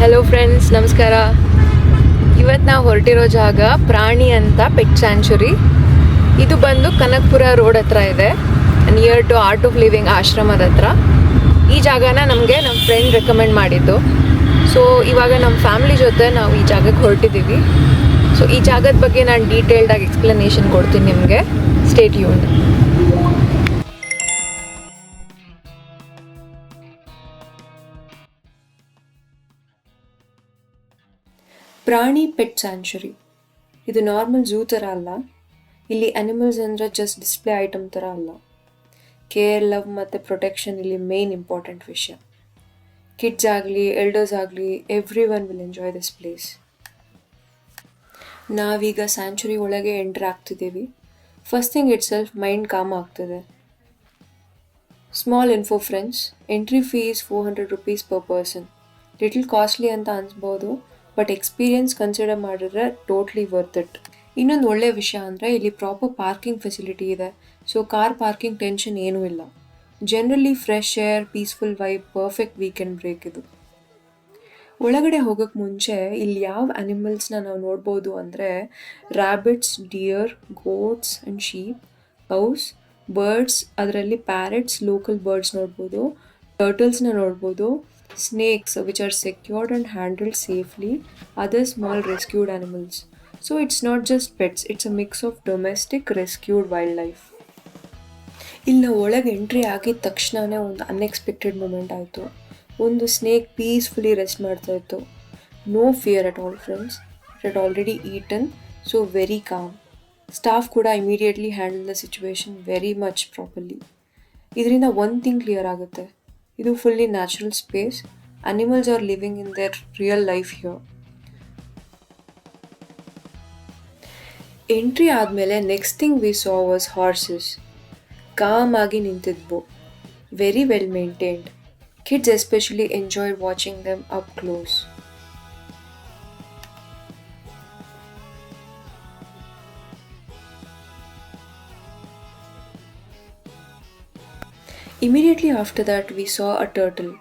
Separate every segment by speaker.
Speaker 1: Hello friends, ನಮಸ್ಕಾರ. ಇವತ್ತು ನಾವು ಹೊರಟಿರೋ ಜಾಗ ಪ್ರಾಣಿ ಅಂತ ಪೆಟ್ ಸ್ಯಾಂಚುರಿ. ಇದು ಬಂದು ಕನಕಪುರ ರೋಡ್ ಹತ್ರ ಇದೆ, near to Art of Living ಆಶ್ರಮದ ಹತ್ರ. ಈ ಜಾಗನ ನಮಗೆ ನಮ್ಮ ಫ್ರೆಂಡ್ ರೆಕಮೆಂಡ್ ಮಾಡಿದ್ದು. ಸೊ ಇವಾಗ ನಮ್ಮ ಫ್ಯಾಮಿಲಿ ಜೊತೆ ನಾವು ಈ ಜಾಗಕ್ಕೆ ಹೊರಟಿದ್ದೀವಿ. ಸೊ ಈ ಜಾಗದ ಬಗ್ಗೆ ನಾನು ಡೀಟೇಲ್ಡಾಗಿ ಎಕ್ಸ್ಪ್ಲನೇಷನ್ ಕೊಡ್ತೀನಿ ನಿಮಗೆ. Stay tuned. ಪ್ರಾಣಿ ಪೆಟ್ ಸ್ಯಾಂಚುರಿ ಇದು ನಾರ್ಮಲ್ ಝೂ ಥರ ಅಲ್ಲ. ಇಲ್ಲಿ ಅನಿಮಲ್ಸ್ ಅಂದರೆ ಜಸ್ಟ್ ಡಿಸ್ಪ್ಲೇ ಐಟಮ್ ಥರ ಅಲ್ಲ. ಕೇರ್, ಲವ್ ಮತ್ತು ಪ್ರೊಟೆಕ್ಷನ್ ಇಲ್ಲಿ ಮೇನ್ ಇಂಪಾರ್ಟೆಂಟ್ ವಿಷಯ. ಕಿಡ್ಸ್ ಆಗಲಿ, ಎಲ್ಡರ್ಸ್ ಆಗಲಿ, every one will enjoy this place. ನಾವೀಗ ಸ್ಯಾಂಚುರಿ ಒಳಗೆ ಎಂಟ್ರ್ ಆಗ್ತಿದ್ದೀವಿ. First thing itself mind calm ಆಗ್ತದೆ. Small info friends, entry fees ₹400 per person. Little costly ಅಂತ ಅನ್ಸ್ಬೋದು, ಬಟ್ ಎಕ್ಸ್ಪೀರಿಯನ್ಸ್ ಕನ್ಸಿಡರ್ ಮಾಡಿದ್ರೆ ಟೋಟ್ಲಿ ವರ್ತ್ ಇಟ್. ಇನ್ನೊಂದು ಒಳ್ಳೆ ವಿಷಯ ಅಂದರೆ ಇಲ್ಲಿ ಪ್ರಾಪರ್ ಪಾರ್ಕಿಂಗ್ ಫೆಸಿಲಿಟಿ ಇದೆ. ಸೊ ಕಾರ್ ಪಾರ್ಕಿಂಗ್ ಟೆನ್ಷನ್ ಏನೂ ಇಲ್ಲ. Generally fresh air, peaceful vibe, perfect weekend break ಇದು. ಒಳಗಡೆ ಹೋಗೋಕ್ಕೆ ಮುಂಚೆ ಇಲ್ಲಿ ಯಾವ ಅನಿಮಲ್ಸ್ನ ನಾವು ನೋಡ್ಬೋದು ಅಂದರೆ rabbits, deer, goats and sheep, cows, birds, ಅದರಲ್ಲಿ ಪ್ಯಾರೆಟ್ಸ್, ಲೋಕಲ್ ಬರ್ಡ್ಸ್ ನೋಡ್ಬೋದು, ಟರ್ಟಲ್ಸ್ನ ನೋಡ್ಬೋದು, snakes which are secured and handled safely, other small rescued animals. So it's not just pets, it's a mix of domestic rescued wildlife. ಇಲ್ಲಿ ನಾವು ಒಳಗೆ entry ಆಗಿದ ತಕ್ಷಣವೇ ಒಂದು ಅನ್ಎಕ್ಸ್ಪೆಕ್ಟೆಡ್ ಮೂಮೆಂಟ್ ಆಯಿತು. ಒಂದು ಸ್ನೇಕ್ ಪೀಸ್ಫುಲಿ ರೆಸ್ಟ್ ಮಾಡ್ತಾ ಇತ್ತು. No fear at all friends. It had already eaten, so very calm. Staff ಕೂಡ immediately handle the situation very much properly. ಇದರಿಂದ ಒಂದು ಥಿಂಗ್ ಕ್ಲಿಯರ್ ಆಗುತ್ತೆ, ಇದು fully natural space. Animals are living in there real life here. Entry ಆದಮೇಲೆ next thing we saw was horses. Calm ಆಗಿ ನಿಂತಿದ್ವು, very well maintained. Kids especially enjoyed watching them up close. Immediately after that, we saw a turtle.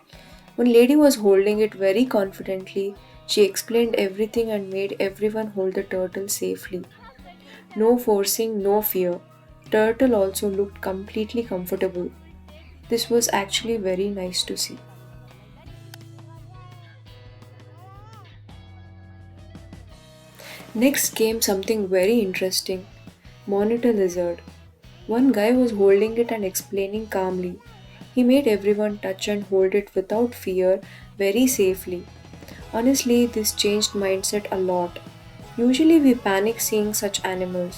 Speaker 1: One lady was holding it very confidently. She explained everything and made everyone hold the turtle safely. No forcing, no fear. Turtle also looked completely comfortable. This was actually very nice to see. Next came something very interesting. Monitor lizard. One guy was holding it and explaining calmly. He made everyone touch and hold it without fear, very safely. Honestly, this changed mindset a lot. Usually we panic seeing such animals,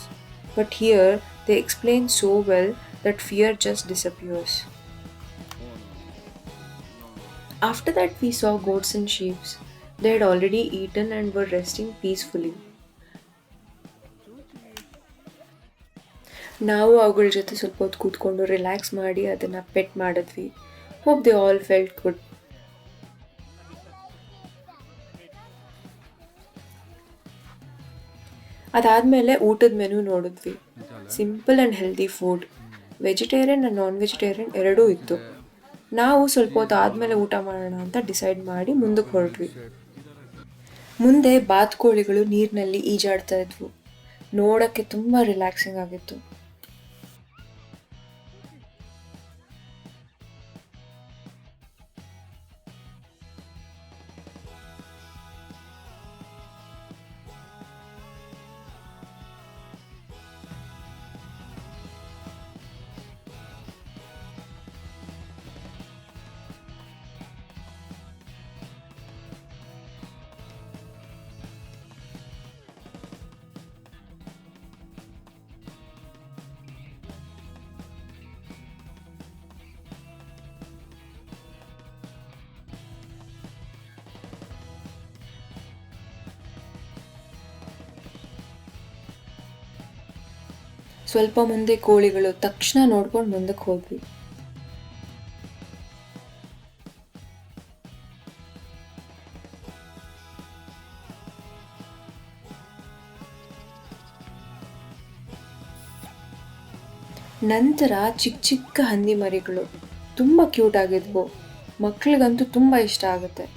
Speaker 1: but here they explain so well that fear just disappears. After that, we saw goats and sheep. They had already eaten and were resting peacefully. ನಾವು ಅವುಗಳ ಜೊತೆ ಸ್ವಲ್ಪ ಹೊತ್ತು ಕೂತ್ಕೊಂಡು relax ಮಾಡಿ ಅದನ್ನು pet ಮಾಡಿದ್ವಿ. Hope they all felt good. ಅದಾದಮೇಲೆ ಊಟದ ಮೆನು ನೋಡಿದ್ವಿ. Simple and healthy food, vegetarian and non vegetarian ಎರಡೂ ಇತ್ತು. ನಾವು ಸ್ವಲ್ಪ ಹೊತ್ತು ಆದಮೇಲೆ ಊಟ ಮಾಡೋಣ ಅಂತ ಡಿಸೈಡ್ ಮಾಡಿ ಮುಂದಕ್ಕೆ ಹೊರಟ್ವಿ. ಮುಂದೆ ಬಾತುಕೋಳಿಗಳು ನೀರಿನಲ್ಲಿ ಈಜಾಡ್ತಾ ಇದ್ವು. ನೋಡೋಕ್ಕೆ ತುಂಬ ರಿಲ್ಯಾಕ್ಸಿಂಗ್ ಆಗಿತ್ತು. ಸ್ವಲ್ಪ ಮುಂದೆ ಕೋಳಿಗಳು, ತಕ್ಷಣ ನೋಡ್ಕೊಂಡು ಮುಂದಕ್ಕೆ ಹೋದ್ವಿ. ನಂತರ ಚಿಕ್ಕ ಚಿಕ್ಕ ಹಂದಿ ಮರಿಗಳು ತುಂಬ ಕ್ಯೂಟ್ ಆಗಿದ್ವು. ಮಕ್ಕಳಿಗಂತೂ ತುಂಬ ಇಷ್ಟ ಆಗುತ್ತೆ.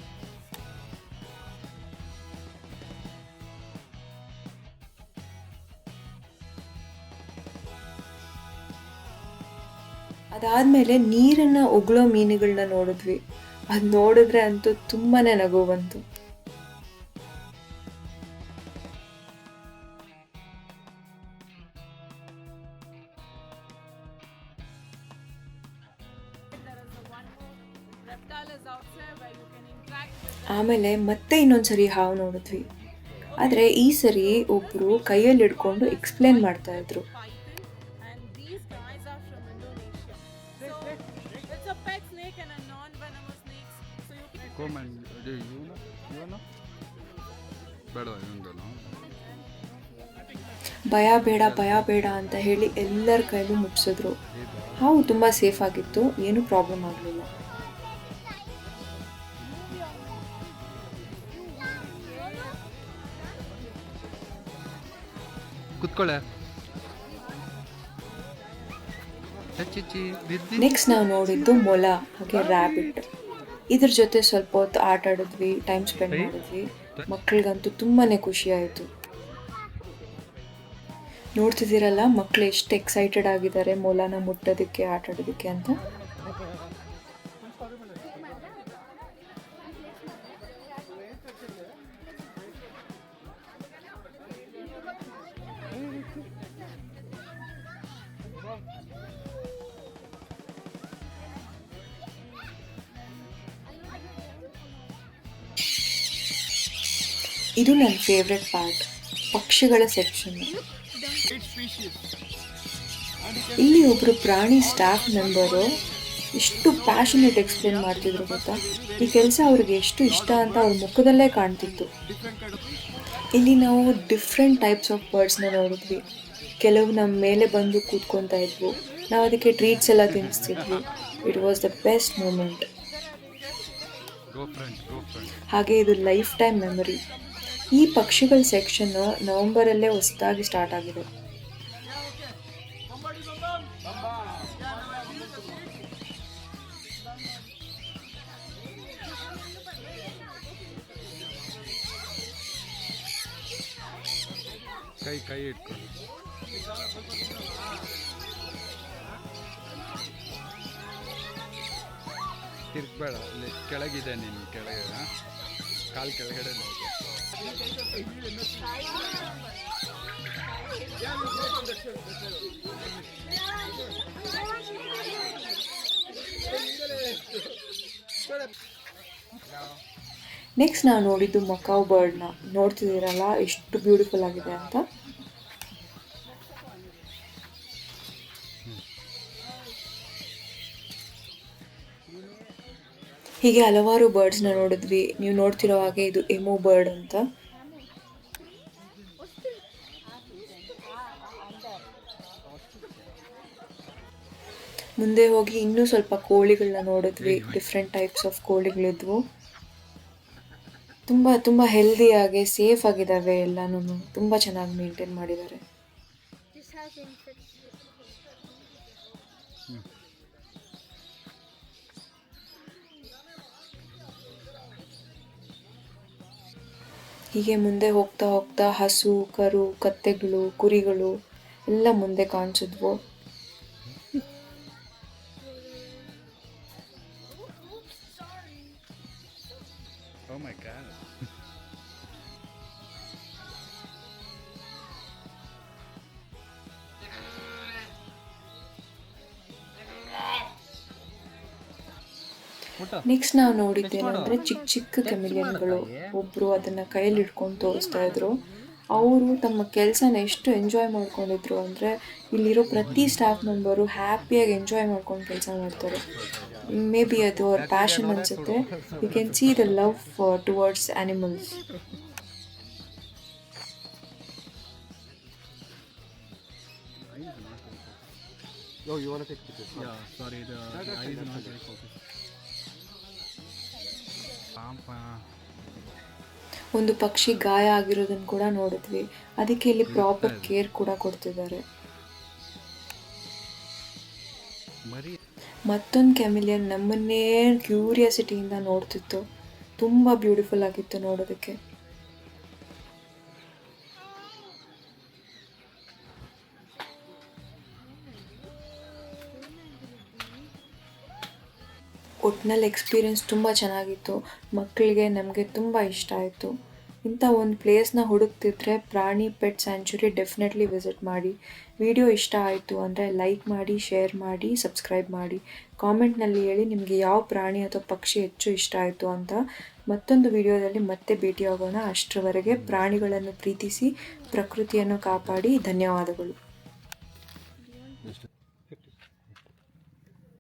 Speaker 1: ಅದಾದಮೇಲೆ ನೀರನ್ನು ಉಗುಳೋ ಮೀನುಗಳನ್ನ ನೋಡಿದ್ವಿ. ಅದು ನೋಡಿದ್ರೆ ಅಂತೂ ತುಂಬಾ ನಗು ಬಂತು. ಆಮೇಲೆ ಮತ್ತೆ ಇನ್ನೊಂದ್ಸರಿ ಹಾವು ನೋಡಿದ್ವಿ. ಆದರೆ ಈ ಸರಿ ಒಬ್ಬರು ಕೈಯಲ್ಲಿ ಹಿಡ್ಕೊಂಡು ಎಕ್ಸ್ಪ್ಲೇನ್ ಮಾಡ್ತಾ ಇದ್ರು. ಭಯ ಬೇಡ ಭಯ ಬೇಡ ಅಂತ ಹೇಳಿ ಎಲ್ಲರ ಕೈಲೂ ಮುಟ್ಸಿದ್ರು. ಹಾವು ತುಂಬ ಸೇಫ್ ಆಗಿತ್ತು, ಏನೂ ಪ್ರಾಬ್ಲಮ್ ಆಗಲಿಲ್ಲ. ನೆಕ್ಸ್ಟ್ ನಾವು ನೋಡಿದ್ದು ಮೊಲ ಹಾಗೆ ರ್ಯಾಬಿಟ್. ಇದ್ರ ಜೊತೆ ಸ್ವಲ್ಪ ಹೊತ್ತು ಆಟ ಆಡಿದ್ವಿ, ಟೈಮ್ ಸ್ಪೆಂಡ್ ಮಾಡಿದ್ವಿ. ಮಕ್ಕಳಿಗಂತೂ ತುಂಬಾ ಖುಷಿ ಆಯಿತು. ನೋಡ್ತಿದ್ದೀರಲ್ಲ ಮಕ್ಕಳು ಎಷ್ಟು ಎಕ್ಸೈಟೆಡ್ ಆಗಿದ್ದಾರೆ ಮೊಲನ ಮುಟ್ಟೋದಕ್ಕೆ, ಆಟ ಆಡೋದಕ್ಕೆ ಅಂತ. ಇದು ನನ್ನ ಫೇವ್ರೆಟ್ ಪಾರ್ಟ್, ಪಕ್ಷಿಗಳ ಸೆಕ್ಷನ್. ಇಲ್ಲಿ ಒಬ್ಬರು ಪ್ರಾಣಿ ಸ್ಟಾಫ್ ಮೆಂಬರು ಎಷ್ಟು ಪ್ಯಾಷನೇಟ್ ಎಕ್ಸ್ಪ್ಲೇನ್ ಮಾಡ್ತಿದ್ರು ಗೊತ್ತಾ. ಈ ಕೆಲಸ ಅವ್ರಿಗೆ ಎಷ್ಟು ಇಷ್ಟ ಅಂತ ಅವ್ರ ಮುಖದಲ್ಲೇ ಕಾಣ್ತಿತ್ತು. ಇಲ್ಲಿ ನಾವು ಡಿಫ್ರೆಂಟ್ ಟೈಪ್ಸ್ ಆಫ್ ಬರ್ಡ್ಸ್ನ ನೋಡಿದ್ವಿ. ಕೆಲವು ನಮ್ಮ ಮೇಲೆ ಬಂದು ಕೂತ್ಕೊತಾ ಇದ್ವು, ನಾವು ಅದಕ್ಕೆ ಟ್ರೀಟ್ಸ್ ಎಲ್ಲ ತಿನ್ನಿಸ್ತಿದ್ವಿ. It was the best moment. ಹಾಗೆ ಇದು ಲೈಫ್ ಟೈಮ್ ಮೆಮೊರಿ. ಈ ಪಕ್ಷಿಗಳ ಸೆಕ್ಷನ್ನು ನವೆಂಬರಲ್ಲೇ ಹೊಸದಾಗಿ ಸ್ಟಾರ್ಟ್ ಆಗಿದೆ.
Speaker 2: ಕೈ ಇಟ್ಕೊಂಡು ತಿರ್ಗಬೇಡ, ಅಲ್ಲಿ ಕೆಳಗಿದೆ, ನಿನ್ನ ಕೆಳಗೆ ಕಾಲು ಕೆಳಗಡೆ.
Speaker 1: ನೆಕ್ಸ್ಟ್ ನಾವು ನೋಡಿದ್ದು ಮಕಾವ್ ಬರ್ಡ್ನ. ನೋಡ್ತಿದ್ದೀರಲ್ಲ ಎಷ್ಟು ಬ್ಯೂಟಿಫುಲ್ ಆಗಿದೆ ಅಂತ. ಹೀಗೆ ಹಲವಾರು ಬರ್ಡ್ಸ್ನ ನೋಡಿದ್ವಿ. ನೀವು ನೋಡ್ತಿರೋ ಹಾಗೆ ಇದು ಎಮೋ ಬರ್ಡ್ ಅಂತ. ಮುಂದೆ ಹೋಗಿ ಇನ್ನೂ ಸ್ವಲ್ಪ ಕೋಳಿಗಳನ್ನ ನೋಡಿದ್ವಿ. ಡಿಫ್ರೆಂಟ್ ಟೈಪ್ಸ್ ಆಫ್ ಕೋಳಿಗಳಿದ್ವು. ತುಂಬ ತುಂಬ ಹೆಲ್ದಿಯಾಗಿ ಸೇಫ್ ಆಗಿದ್ದಾವೆ ಎಲ್ಲನೂ. ತುಂಬ ಚೆನ್ನಾಗಿ ಮೇಂಟೈನ್ ಮಾಡಿದ್ದಾರೆ. ಹೀಗೆ ಮುಂದೆ ಹೋಗ್ತಾ ಹೋಗ್ತಾ ಹಸು, ಕರು, ಕತ್ತೆಗಳು, ಕುರಿಗಳು ಎಲ್ಲ ಮುಂದೆ ಕಾಣಿಸಿದ್ವು.
Speaker 2: Oh my God.
Speaker 1: ನೆಕ್ಸ್ಟ್ ನಾವು ನೋಡಿದ್ದೇನೆಂದ್ರೆ ಚಿಕ್ಕ ಚಿಕ್ಕ ಕೆಮಿಲಿಯನ್ಗಳು. ಒಬ್ರು ಅದನ್ನ ಕೈಯಲ್ಲಿ ಹಿಡ್ಕೊಂಡು ತೋರಿಸ್ತಾ ಇದ್ರು. ಅವರು ತಮ್ಮ ಕೆಲಸನ ಎಷ್ಟು ಎಂಜಾಯ್ ಮಾಡ್ಕೊಂಡಿದ್ರು ಅಂದರೆ ಇಲ್ಲಿರೋ ಪ್ರತಿ ಸ್ಟಾಫ್ ಮೆಂಬರು ಹ್ಯಾಪಿಯಾಗಿ ಎಂಜಾಯ್ ಮಾಡ್ಕೊಂಡು ಕೆಲಸ ಮಾಡ್ತಾರೆ. ಮೇ ಬಿ ಅದು ಅವ್ರ ಪ್ಯಾಷನ್ ಅನಿಸುತ್ತೆ. You can see the love towards animals.
Speaker 2: Oh, you want to take pictures? Yeah, sorry, the eye is not very focused.
Speaker 1: ಒಂದು ಪಕ್ಷಿ ಗಾಯ ಆಗಿರೋದನ್ನು ಕೂಡ ನೋಡಿದ್ವಿ. ಅದಕ್ಕೆ ಇಲ್ಲಿ ಪ್ರಾಪರ್ ಕೇರ್ ಕೂಡ ಕೊಡ್ತಿದ್ದಾರೆ. ಮತ್ತೊಂದು ಕೆಮಿಲಿಯನ್ ನಮ್ಮನ್ನೇ ಕ್ಯೂರಿಯಾಸಿಟಿಯಿಂದ ನೋಡ್ತಿತ್ತು. ತುಂಬ ಬ್ಯೂಟಿಫುಲ್ ಆಗಿತ್ತು ನೋಡೋದಕ್ಕೆ. ಒಟ್ನಲ್ಲಿ ಎಕ್ಸ್ಪೀರಿಯೆನ್ಸ್ ತುಂಬ ಚೆನ್ನಾಗಿತ್ತು. ಮಕ್ಕಳಿಗೆ ನಮಗೆ ತುಂಬ ಇಷ್ಟ ಆಯಿತು. ಇಂಥ ಒಂದು ಪ್ಲೇಸ್ನ ಹುಡುಕ್ತಿದ್ರೆ ಪ್ರಾಣಿ ಪೆಟ್ ಸ್ಯಾಂಚುರಿ ಡೆಫಿನೆಟ್ಲಿ ವಿಸಿಟ್ ಮಾಡಿ. ವಿಡಿಯೋ ಇಷ್ಟ ಆಯಿತು ಅಂದರೆ ಲೈಕ್ ಮಾಡಿ, ಶೇರ್ ಮಾಡಿ, ಸಬ್ಸ್ಕ್ರೈಬ್ ಮಾಡಿ. ಕಾಮೆಂಟ್ನಲ್ಲಿ ಹೇಳಿ ನಿಮಗೆ ಯಾವ ಪ್ರಾಣಿ ಅಥವಾ ಪಕ್ಷಿ ಹೆಚ್ಚು ಇಷ್ಟ ಆಯಿತು ಅಂತ. ಮತ್ತೊಂದು ವಿಡಿಯೋದಲ್ಲಿ ಮತ್ತೆ ಭೇಟಿಯಾಗೋಣ. ಅಷ್ಟರವರೆಗೆ ಪ್ರಾಣಿಗಳನ್ನು ಪ್ರೀತಿಸಿ, ಪ್ರಕೃತಿಯನ್ನು ಕಾಪಾಡಿ. ಧನ್ಯವಾದಗಳು.